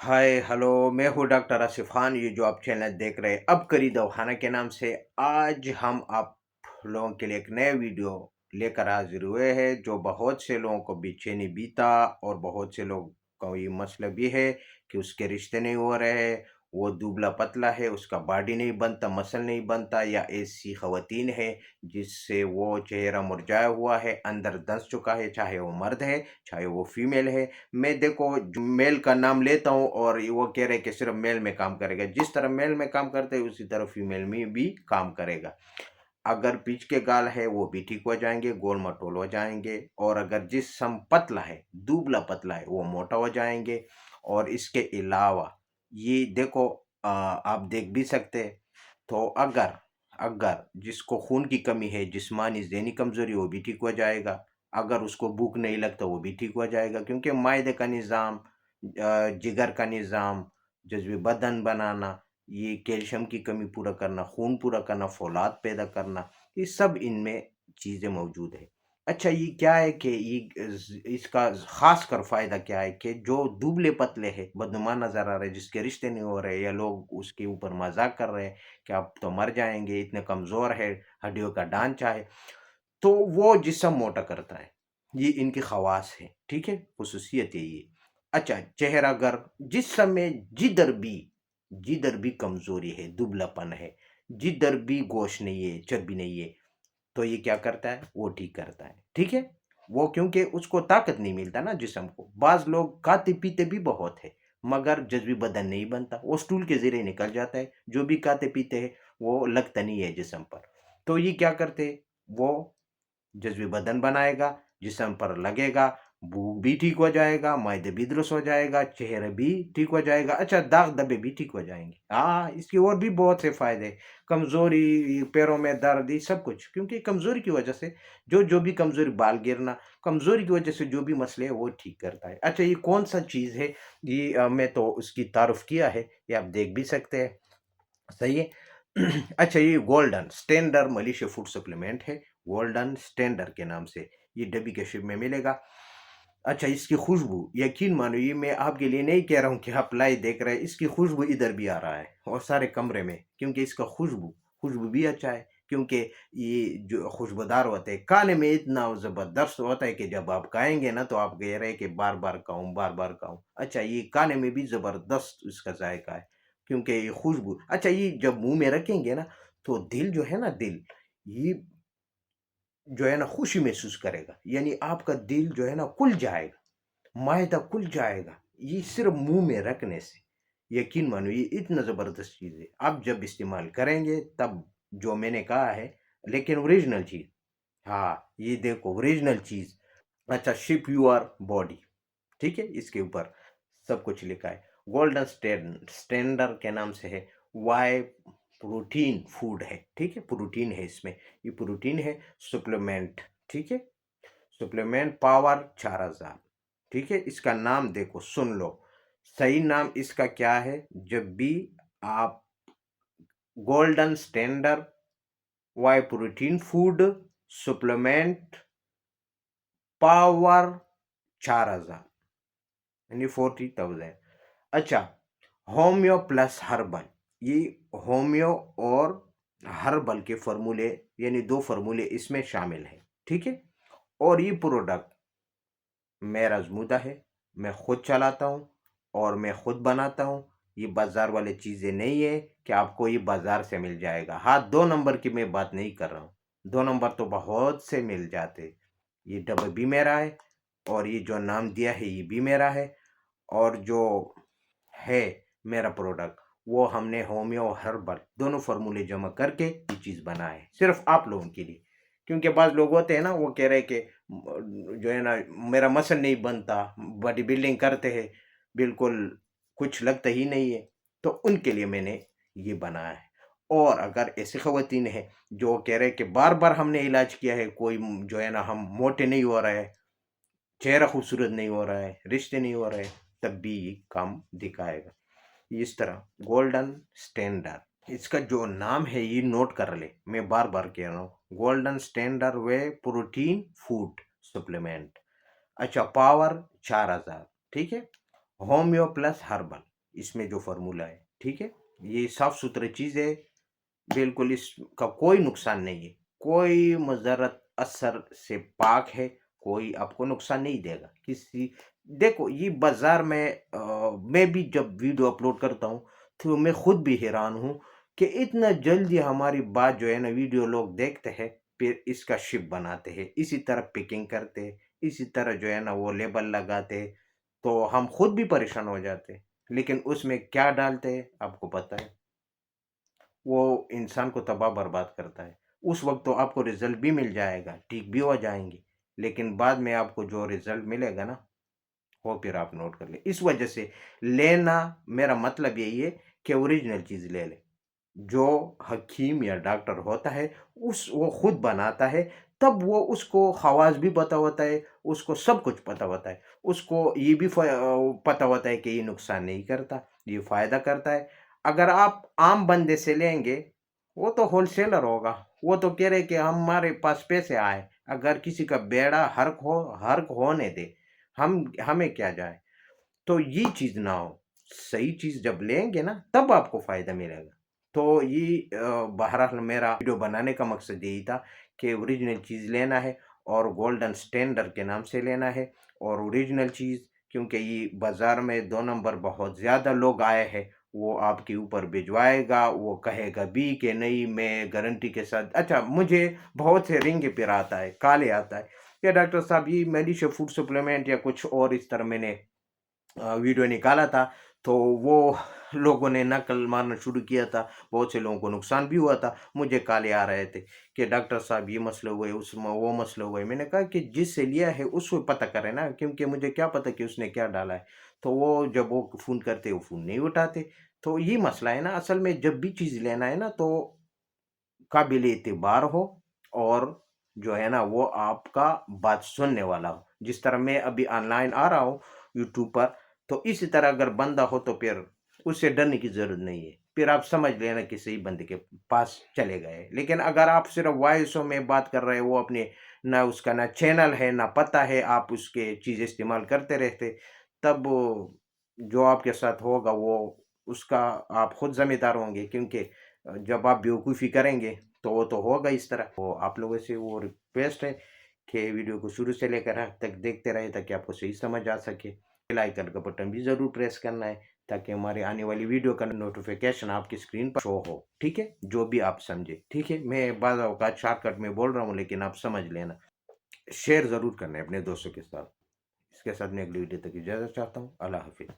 Hi hello, मैं हूँ doctor Asif Khan. ये जो आप चैनल देख रहे हैं अब करी दवाखाना के नाम से, आज हम आप लोगों के लिए एक नए वीडियो लेकर हाजिर हुए हैं जो बहुत से लोगों को बेचैनी बीता, और बहुत से लोग का ये मसला भी है कि उसके रिश्ते नहीं हो रहे हैं। वो दुबला पतला है, उसका बॉडी नहीं बनता, मसल नहीं बनता, या ऐसी खवातीन है जिससे वो चेहरा मुरझाया हुआ है, अंदर दस चुका है, चाहे वो मर्द है चाहे वो फीमेल है। मैं देखो जो मेल का नाम लेता हूँ और वो कह रहे कि सिर्फ मेल में काम करेगा। जिस तरह मेल में काम करते हैं उसी तरह फीमेल में भी काम करेगा। अगर पीछ के गाल है वो भी ठीक हो जाएंगे, गोल मटोल हो जाएंगे, और अगर जिस्म पतला है, दुबला पतला है, वो मोटा हो जाएंगे। और इसके अलावा ये देखो, आप देख भी सकते हैं। तो अगर अगर जिसको खून की कमी है, जिस्मानी ज़हनी कमज़ोरी, वो भी ठीक हो जाएगा। अगर उसको भूख नहीं लगता वो भी ठीक हो जाएगा, क्योंकि मायदे का निज़ाम, जिगर का निज़ाम, जज़्बे बदन बनाना, ये कैल्शियम की कमी पूरा करना, खून पूरा करना, फौलाद पैदा करना, ये सब इनमें चीज़ें मौजूद है। अच्छा, ये क्या है कि ये इसका ख़ास कर फ़ायदा क्या है कि जो दुबले पतले हैं, बदनुमा नज़र आ रहे हैं, जिसके रिश्ते नहीं हो रहे, या लोग उसके ऊपर मज़ाक कर रहे हैं कि आप तो मर जाएँगे, इतने कमज़ोर है, हड्डियों का ढांचा है, तो वो जिस्म मोटा करता है। ये इनकी ख़वास है, ठीक है? ख़ुसूसियत है ये। अच्छा, चेहरा गर जिस्म में जिधर भी कमज़ोरी है, दुबलापन है, जिधर भी गोश्त नहीं है, चर्बी नहीं है, तो ये क्या करता है? वो ठीक करता है, ठीक है? वो क्योंकि उसको ताकत नहीं मिलता ना जिस्म को। बाज़ लोग खाते-पीते भी बहुत है, मगर जज़्बी बदन नहीं बनता, वो स्टूल के ज़रिए निकल जाता है। जो भी खाते-पीते हैं, वो लगता नहीं है जिस्म पर। तो ये क्या करते हैं? वो जज़्बे बदन बनाएगा, जिस्म पर लगेगा, भूख भी ठीक हो जाएगा, माइदे भी दुरुस्त हो जाएगा, चेहरा भी ठीक हो जाएगा, अच्छा दाग-धब्बे भी ठीक हो जाएँगे। हाँ, इसके और भी बहुत से फ़ायदे, कमज़ोरी, पैरों में दर्द, ये सब कुछ, क्योंकि कमज़ोरी की वजह से जो भी कमज़ोरी, बाल गिरना, कमज़ोरी की वजह से जो भी मसले हैं वो ठीक करता है। अच्छा, ये कौन-सा चीज़ है? ये मैं तो उसकी तारुफ़ किया है, ये आप देख भी सकते हैं। सही है। अच्छा, ये golden standard Malaysia food supplement है, गोल्डन स्टैंडर्ड के नाम से। ये डब्बी के शेप में मिलेगा। अच्छा, इसकी खुशबू यकीन मानो, ये मैं आपके लिए नहीं कह रहा हूँ कि आप लाइव देख रहे हैं, इसकी खुशबू इधर भी आ रहा है और सारे कमरे में, क्योंकि इसका खुशबू भी अच्छा है, क्योंकि ये जो खुशबूदार होते हैं, खाने में इतना ज़बरदस्त होता है कि जब आप खाएँगे ना तो आप कह रहे हैं कि बार-बार खाऊँ, बार-बार खाऊँ। अच्छा, ये खाने में भी ज़बरदस्त इसका ज़ायका है, क्योंकि ये खुशबू, अच्छा, ये जब मुँह में रखेंगे ना, तो दिल जो है ना, ये जो है ना खुशी महसूस करेगा, यानी आपका दिल जो है ना खुल जाएगा, मायदा खुल जाएगा, ये सिर्फ मुँह में रखने से। यकीन मानो, ये इतना ज़बरदस्त चीज़ है, आप जब इस्तेमाल करेंगे तब जो मैंने कहा है, लेकिन ओरिजिनल चीज़। हाँ, ये देखो ओरिजिनल चीज़। अच्छा, शिप योर बॉडी, ठीक है? इसके ऊपर सब कुछ लिखा है। गोल्डन स्टैंडर्ड के नाम से है। वाई प्रोटीन फूड है, ठीक है? प्रोटीन है इसमें, ये प्रोटीन है, सप्लीमेंट, ठीक है? सप्लीमेंट पावर 4000, ठीक है? इसका नाम देखो, सुन लो, सही नाम इसका क्या है? जब भी आप golden standard whey protein food supplement power 4000, यानी 40,000। अच्छा, होम्यो प्लस हर्बल, ये होम्यो और हर्बल के फार्मूले, यानी 2 फार्मूले इसमें शामिल हैं, ठीक है? और ये प्रोडक्ट मेरा आज़मूदा है, मैं खुद चलाता हूँ और मैं खुद बनाता हूँ। ये बाज़ार वाली चीज़ें नहीं है कि आपको ये बाज़ार से मिल जाएगा। हाँ, 2 नंबर की मैं बात नहीं कर रहा हूँ, 2 नंबर तो बहुत से मिल जाते। ये डब्बा भी मेरा है, और ये जो नाम दिया है ये भी मेरा है, और जो है मेरा प्रोडक्ट, वो हमने होमियो और हर्बल दोनों फार्मूले जमा करके ये चीज़ बना है, सिर्फ़ आप लोगों के लिए। क्योंकि बाज़ लोग होते हैं ना, वो कह रहे हैं कि जो है ना, मेरा मसल नहीं बनता, बॉडी बिल्डिंग करते हैं, बिल्कुल कुछ लगता ही नहीं है, तो उनके लिए मैंने ये बनाया है। और अगर ऐसी ख़वातीन हैं जो कह रहे हैं कि बार-बार हमने इलाज किया है, कोई जो है ना, हम मोटे नहीं हो रहे हैं, चेहरा खूबसूरत नहीं हो रहा है, रिश्ते नहीं हो रहे, तब भी ये काम दिखाएगा। इस तरह गोल्डन स्टैंडर्ड, इसका जो नाम है ये नोट कर ले, मैं बार बार कह रहा हूँ, गोल्डन स्टैंडर्ड वे प्रोटीन फूड सप्लीमेंट। अच्छा, पावर 4000, ठीक है? होम्यो प्लस हर्बल, اس میں جو فارمولہ ہے، ٹھیک ہے؟ یہ صاف ستھری چیز ہے، بالکل اس کا کوئی نقصان نہیں ہے، کوئی مضرت اثر سے پاک ہے، کوئی آپ کو نقصان نہیں دے گا کسی. دیکھو یہ بازار میں بھی جب ویڈیو اپلوڈ کرتا ہوں تو میں خود بھی حیران ہوں کہ اتنا جلدی ہماری بات جو ہے نا ویڈیو لوگ دیکھتے ہیں، پھر اس کا شپ بناتے ہیں، اسی طرح پیکنگ کرتے ہیں، اسی طرح جو ہے نا وہ لیبل لگاتے ہیں، تو ہم خود بھی پریشان ہو جاتے ہیں. لیکن اس میں کیا ڈالتے ہیں آپ کو پتہ ہے؟ وہ انسان کو تباہ برباد کرتا ہے. اس وقت تو آپ کو رزلٹ بھی مل جائے گا، ٹھیک بھی ہو جائیں گے، لیکن بعد میں آپ کو جو رزلٹ ملے گا نا وہ پھر آپ نوٹ کر لیں. اس وجہ سے لینا، میرا مطلب یہی ہے کہ اوریجنل چیز لے لیں. جو حکیم یا ڈاکٹر ہوتا ہے وہ خود بناتا ہے، تب وہ اس کو خواص بھی پتہ ہوتا ہے، اس کو سب کچھ پتہ ہوتا ہے، اس کو یہ بھی پتہ ہوتا ہے کہ یہ نقصان نہیں کرتا، یہ فائدہ کرتا ہے. اگر آپ عام بندے سے لیں گے، وہ تو ہول سیلر ہوگا، وہ تو کہہ رہے کہ ہمارے پاس پیسے آئے، اگر کسی کا بیڑا حرق ہونے دے، ہمیں کیا جائے. تو یہ چیز نہ ہو. صحیح چیز جب لیں گے نا تب آپ کو فائدہ ملے گا. تو یہ بہرحال میرا ویڈیو بنانے کا مقصد یہی تھا کہ اوریجنل چیز لینا ہے، اور گولڈن سٹینڈرڈ کے نام سے لینا ہے، اور اوریجنل چیز، کیونکہ یہ بازار میں 2 نمبر بہت زیادہ لوگ آئے ہیں، وہ آپ کے اوپر بھجوائے گا، وہ کہے گا بھی کہ نہیں میں گارنٹی کے ساتھ. اچھا، مجھے بہت سے رنگ پھر آتا ہے، کالے آتا ہے کہ ڈاکٹر صاحب یہ میڈیشیا فوڈ سپلیمنٹ یا کچھ اور اس طرح میں نے ویڈیو نکالا تھا، تو وہ لوگوں نے نقل مارنا شروع کیا تھا، بہت سے لوگوں کو نقصان بھی ہوا تھا. مجھے کالے آ رہے تھے کہ ڈاکٹر صاحب یہ مسئلہ ہوئے، وہ مسئلہ ہوئے. میں نے کہا کہ جس سے لیا ہے اس کو پتہ کرے نا، کیونکہ مجھے کیا پتہ کہ اس نے کیا ڈالا ہے. تو وہ جب وہ فون کرتے وہ فون نہیں اٹھاتے. تو یہ مسئلہ ہے نا، اصل میں جب بھی چیز لینا ہے نا تو قابل اعتبار ہو، اور جو ہے نا وہ آپ کا بات سننے والا ہو. جس طرح میں ابھی آن لائن آ رہا ہوں یوٹیوب پر، تو اسی طرح اگر بندہ ہو تو پھر اس سے ڈرنے کی ضرورت نہیں ہے، پھر آپ سمجھ لینا کہ صحیح بندے کے پاس چلے گئے. لیکن اگر آپ صرف وائسوں میں بات کر رہے، وہ اپنے نہ اس کا نہ چینل ہے نہ پتہ ہے، آپ اس کے چیز استعمال کرتے رہتے، تب جو آپ کے ساتھ ہوگا وہ اس کا آپ خود ذمہ دار ہوں گے. کیونکہ جب آپ بیوقوفی کریں گے تو وہ تو ہوگا اس طرح. وہ آپ لوگوں سے وہ ریکویسٹ ہے کہ ویڈیو کو شروع سے لے کر آخر تک دیکھتے رہے تاکہ آپ کو صحیح سمجھ آ سکے. بیل آئیکن کا بٹن بھی ضرور پریس کرنا ہے تاکہ ہماری آنے والی ویڈیو کا نوٹیفیکیشن آپ کی اسکرین پر شو ہو. ٹھیک ہے، جو بھی آپ سمجھے. ٹھیک ہے، میں بعض اوقات شارٹ کٹ میں بول رہا ہوں لیکن آپ سمجھ لینا. شیئر ضرور کرنا ہے اپنے دوستوں کے ساتھ. اس کے ساتھ میں اگلی ویڈیو تک اجازت چاہتا ہوں. اللہ حافظ.